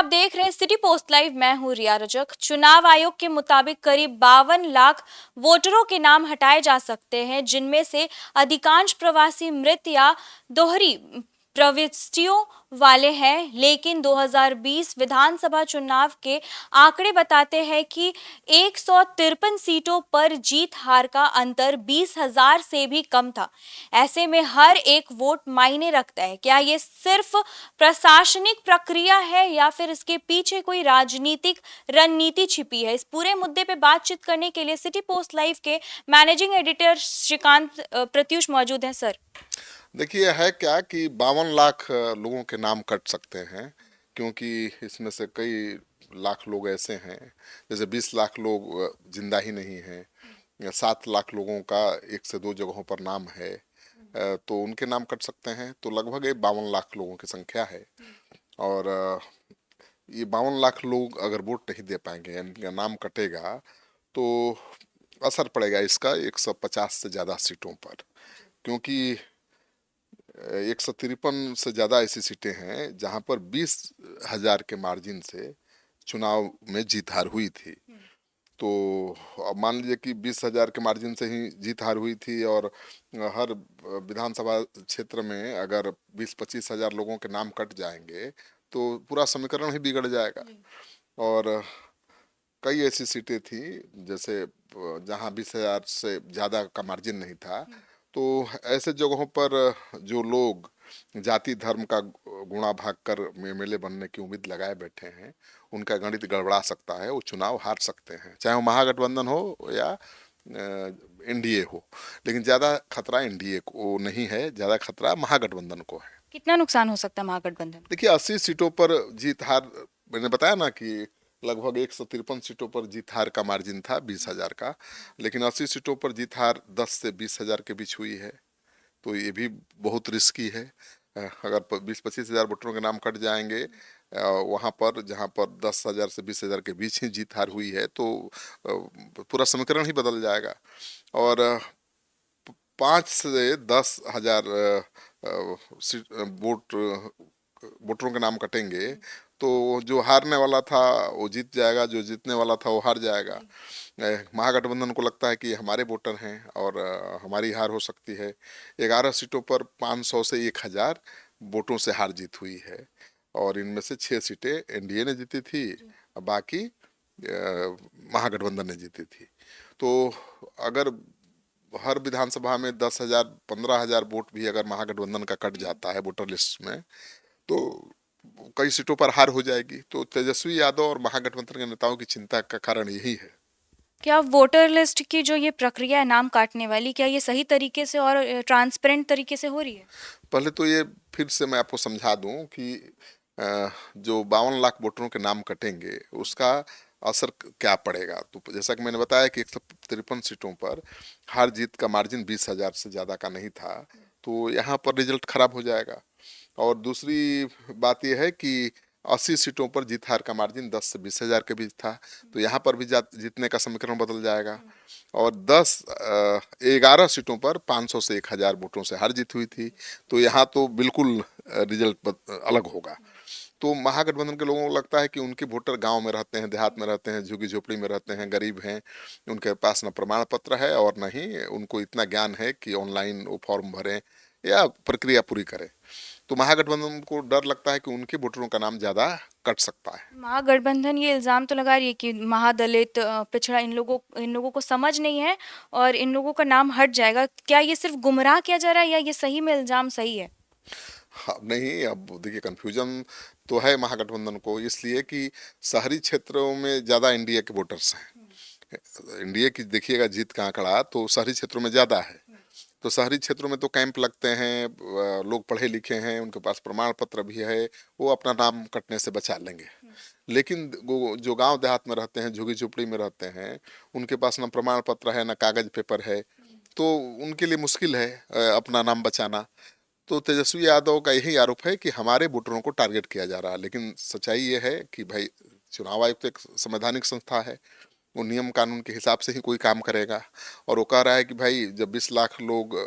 आप देख रहे हैं सिटी पोस्ट लाइव। मैं हूं रिया रजक। चुनाव आयोग के मुताबिक करीब 52 लाख वोटरों के नाम हटाए जा सकते हैं, जिनमें से अधिकांश प्रवासी मृत या दोहरी प्रविष्टियों वाले हैं। लेकिन 2020 विधानसभा चुनाव के आंकड़े बताते हैं कि 153 सीटों पर जीत हार का अंतर 20,000 से भी कम था। ऐसे में हर एक वोट मायने रखता है। क्या ये सिर्फ प्रशासनिक प्रक्रिया है या फिर इसके पीछे कोई राजनीतिक रणनीति छिपी है? इस पूरे मुद्दे पे बातचीत करने के लिए सिटी पोस्ट लाइव के मैनेजिंग एडिटर श्रीकांत प्रत्युष मौजूद हैं। सर, देखिए है क्या कि 52 लाख लोगों के नाम कट सकते हैं, क्योंकि इसमें से कई लाख लोग ऐसे हैं, जैसे 20 लाख लोग जिंदा ही नहीं हैं, 7 लाख लोगों का एक से दो जगहों पर नाम है, तो उनके नाम कट सकते हैं। तो लगभग ये 52 लाख लोगों की संख्या है। और ये 52 लाख लोग अगर वोट नहीं दे पाएंगे, इनका नाम कटेगा, तो असर पड़ेगा इसका 150 से ज़्यादा सीटों पर, क्योंकि 153 से ज़्यादा ऐसी सीटें हैं जहां पर 20,000 के मार्जिन से चुनाव में जीत हार हुई थी। तो अब मान लीजिए कि 20,000 के मार्जिन से ही जीत हार हुई थी, और हर विधानसभा क्षेत्र में अगर 20-25 हजार लोगों के नाम कट जाएंगे तो पूरा समीकरण ही बिगड़ जाएगा। और कई ऐसी सीटें थी, जैसे जहां 20,000 से ज़्यादा का मार्जिन नहीं था, तो ऐसे जगहों पर जो लोग जाति धर्म का गुणा भाग कर एमएलए बनने की उम्मीद लगाए बैठे हैं, उनका गणित गड़बड़ा सकता है, वो चुनाव हार सकते हैं, चाहे वो महागठबंधन हो या एनडीए हो। लेकिन ज़्यादा खतरा एनडीए को नहीं है, ज़्यादा खतरा महागठबंधन को है। कितना नुकसान हो सकता है महागठबंधन को? देखिए 80 सीटों पर जीत हार, मैंने बताया ना कि लगभग 153 सीटों पर जीत हार का मार्जिन था 20,000 का, लेकिन 80 सीटों पर जीत हार 10 से 20 हजार के बीच हुई है। तो ये भी बहुत रिस्की है। अगर 20-25 हजार वोटरों के नाम कट जाएंगे वहाँ पर, जहाँ पर 10,000 से 20,000 के बीच ही जीत हार हुई है, तो पूरा समीकरण ही बदल जाएगा। और 5 से 10 हजार वोटरों के नाम कटेंगे, तो जो हारने वाला था वो जीत जाएगा, जो जीतने वाला था वो हार जाएगा। महागठबंधन को लगता है कि हमारे वोटर हैं और हमारी हार हो सकती है। 11 सीटों पर 500 से 1,000 वोटों से हार जीत हुई है, और इनमें से 6 सीटें एनडीए ने जीती थी, बाकी महागठबंधन ने जीती थी। तो अगर हर विधानसभा में 10,000 15,000 वोट भी अगर महागठबंधन का कट जाता है वोटर लिस्ट में, तो कई सीटों पर हार हो जाएगी। तो तेजस्वी यादव और महागठबंधन के नेताओं की चिंता का कारण यही है। क्या वोटर लिस्ट की जो ये प्रक्रिया है नाम काटने वाली, क्या ये सही तरीके से और ट्रांसपेरेंट तरीके से हो रही है? पहले तो ये फिर से मैं आपको समझा दूं कि जो 52 लाख वोटरों के नाम कटेंगे उसका असर क्या पड़ेगा। तो जैसा कि मैंने बताया कि 153 सीटों पर हार जीत का मार्जिन 20,000 से ज़्यादा का नहीं था, तो यहाँ पर रिजल्ट खराब हो जाएगा। और दूसरी बात यह है कि 80 सीटों पर जीत हार का मार्जिन 10 से 20 हजार के बीच था, तो यहाँ पर भी जीतने का समीकरण बदल जाएगा। और 11 सीटों पर 500 से 1,000 वोटों से हार जीत हुई थी, तो यहाँ तो बिल्कुल रिजल्ट अलग होगा। तो महागठबंधन के लोगों को लगता है कि उनके वोटर गांव में रहते हैं, देहात में रहते हैं, झुग्गी झोपड़ी में रहते हैं, गरीब हैं, उनके पास न प्रमाण पत्र है और न ही उनको इतना ज्ञान है कि ऑनलाइन वो फॉर्म भरें या प्रक्रिया पूरी करें। तो महागठबंधन को डर लगता है कि उनके वोटरों का नाम ज्यादा कट सकता है। महागठबंधन ये इल्जाम तो लगा रही है कि महादलित पिछड़ा इन लोगों को समझ नहीं है और इन लोगों का नाम हट जाएगा। क्या ये सिर्फ गुमराह किया जा रहा है या ये सही में इल्जाम सही है? हाँ, नहीं, अब देखिए कन्फ्यूजन तो है महागठबंधन को, इसलिए कि शहरी क्षेत्रों में ज्यादा एनडीए के वोटर्स हैं। एनडीए की देखिएगा जीत का आंकड़ा तो शहरी क्षेत्रों में ज्यादा है। तो शहरी क्षेत्रों में तो कैंप लगते हैं, लोग पढ़े लिखे हैं, उनके पास प्रमाण पत्र भी है, वो अपना नाम कटने से बचा लेंगे। लेकिन जो गांव देहात में रहते हैं, झुग्गी झोपड़ी में रहते हैं, उनके पास ना प्रमाण पत्र है ना कागज पेपर है, तो उनके लिए मुश्किल है अपना नाम बचाना। तो तेजस्वी यादव का यही आरोप है कि हमारे वोटरों को टारगेट किया जा रहा है, लेकिन सच्चाई ये है कि भाई चुनाव आयोग तो एक संवैधानिक संस्था है, वो नियम कानून के हिसाब से ही कोई काम करेगा। और वो कह रहा है कि भाई जब 20 लाख लोग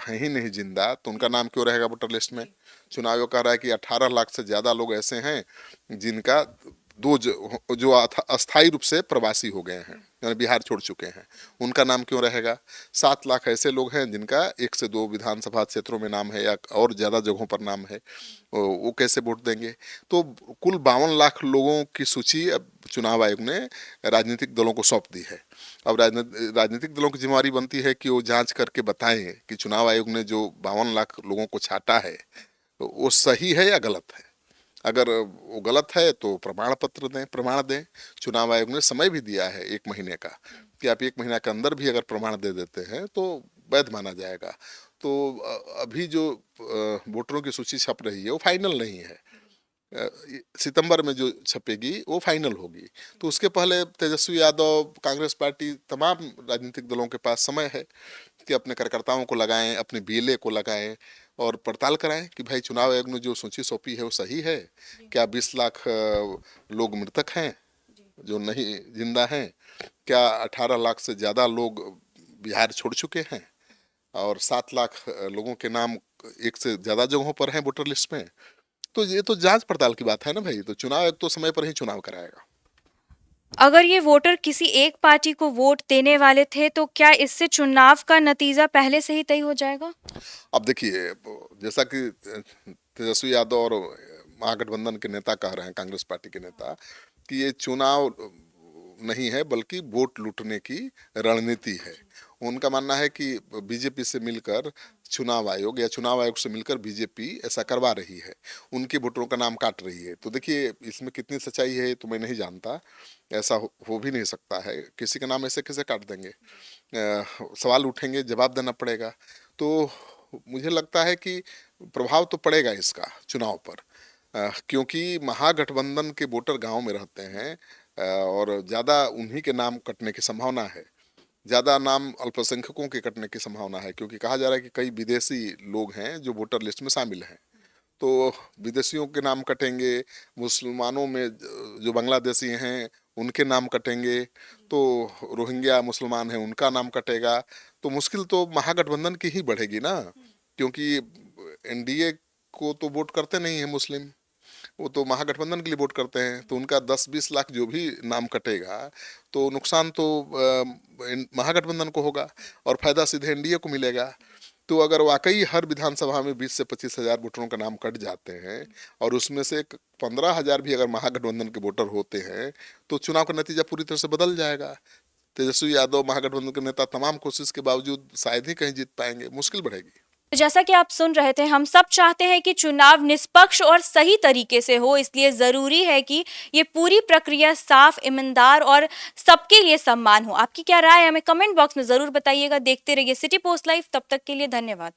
हैं ही नहीं जिंदा तो उनका नाम क्यों रहेगा वोटर लिस्ट में। चुनाव आयोग कह रहा है कि 18 लाख से ज्यादा लोग ऐसे हैं जिनका जो अस्थायी रूप से प्रवासी हो गए हैं, यानी बिहार छोड़ चुके हैं, उनका नाम क्यों रहेगा। 7 लाख ऐसे लोग हैं जिनका 1 से 2 विधानसभा क्षेत्रों में नाम है या और ज्यादा जगहों पर नाम है, वो कैसे वोट देंगे। तो कुल 52 लाख लोगों की सूची अब चुनाव आयोग ने राजनीतिक दलों को सौंप दी है। अब राजनीतिक दलों की जिम्मेवारी बनती है कि वो जांच करके बताएं कि चुनाव आयोग ने जो 52 लाख लोगों को छाटा है तो वो सही है या गलत है। अगर वो गलत है तो प्रमाण दें। चुनाव आयोग ने समय भी दिया है 1 महीने का कि आप 1 महीना के अंदर भी अगर प्रमाण दे देते हैं तो वैध माना जाएगा। तो अभी जो वोटरों की सूची छप रही है वो फाइनल नहीं है। सितंबर में जो छपेगी वो फाइनल होगी। तो उसके पहले तेजस्वी यादव, कांग्रेस पार्टी, तमाम राजनीतिक दलों के पास समय है कि अपने कार्यकर्ताओं को लगाएं, अपने बीएलए को लगाएं और पड़ताल कराएं कि भाई चुनाव आयोग ने जो सूची सौंपी है वो सही है। क्या 20 लाख लोग मृतक हैं जो नहीं जिंदा हैं? क्या 18 लाख से ज़्यादा लोग बिहार छोड़ चुके हैं? और 7 लाख लोगों के नाम 1 से ज़्यादा जगहों पर हैं वोटर लिस्ट में। तो ये तो जांच पड़ताल की बात है ना भाई। तो चुनाव आयोग तो समय पर ही चुनाव कराएगा। अगर ये वोटर किसी एक पार्टी को वोट देने वाले थे तो क्या इससे चुनाव का नतीजा पहले से ही तय हो जाएगा? अब देखिए, जैसा कि तेजस्वी यादव और महागठबंधन के नेता कह रहे हैं, कांग्रेस पार्टी के नेता, कि ये चुनाव नहीं है बल्कि वोट लूटने की रणनीति है। उनका मानना है कि बीजेपी से मिलकर चुनाव आयोग या चुनाव आयोग से मिलकर बीजेपी ऐसा करवा रही है, उनके वोटरों का नाम काट रही है। तो देखिए इसमें कितनी सच्चाई है तो मैं नहीं जानता, ऐसा हो भी नहीं सकता है। किसी का नाम ऐसे कैसे काट देंगे? सवाल उठेंगे, जवाब देना पड़ेगा। तो मुझे लगता है कि प्रभाव तो पड़ेगा इसका चुनाव पर, क्योंकि महागठबंधन के वोटर गांव में रहते हैं और ज़्यादा उन्हीं के नाम कटने की संभावना है। ज़्यादा नाम अल्पसंख्यकों के कटने की संभावना है, क्योंकि कहा जा रहा है कि कई विदेशी लोग हैं जो वोटर लिस्ट में शामिल हैं। तो विदेशियों के नाम कटेंगे, मुसलमानों में जो बांग्लादेशी हैं उनके नाम कटेंगे, तो रोहिंग्या मुसलमान हैं उनका नाम कटेगा। तो मुश्किल तो महागठबंधन की ही बढ़ेगी ना, क्योंकि एनडीए को तो वोट करते नहीं है मुस्लिम, वो तो महागठबंधन के लिए वोट करते हैं। तो उनका 10-20 लाख जो भी नाम कटेगा तो नुकसान तो महागठबंधन को होगा और फायदा सीधे एनडीए को मिलेगा। तो अगर वाकई हर विधानसभा में 20 से 25 हजार वोटरों का नाम कट जाते हैं और उसमें से 15,000 भी अगर महागठबंधन के वोटर होते हैं तो चुनाव का नतीजा पूरी तरह से बदल जाएगा। तेजस्वी यादव, महागठबंधन के नेता तमाम कोशिश के बावजूद शायद ही कहीं जीत पाएंगे, मुश्किल बढ़ेगी। जैसा कि आप सुन रहे थे, हम सब चाहते हैं कि चुनाव निष्पक्ष और सही तरीके से हो, इसलिए ज़रूरी है कि ये पूरी प्रक्रिया साफ, ईमानदार और सबके लिए सम्मान हो। आपकी क्या राय है हमें कमेंट बॉक्स में ज़रूर बताइएगा। देखते रहिए सिटी पोस्ट लाइव, तब तक के लिए धन्यवाद।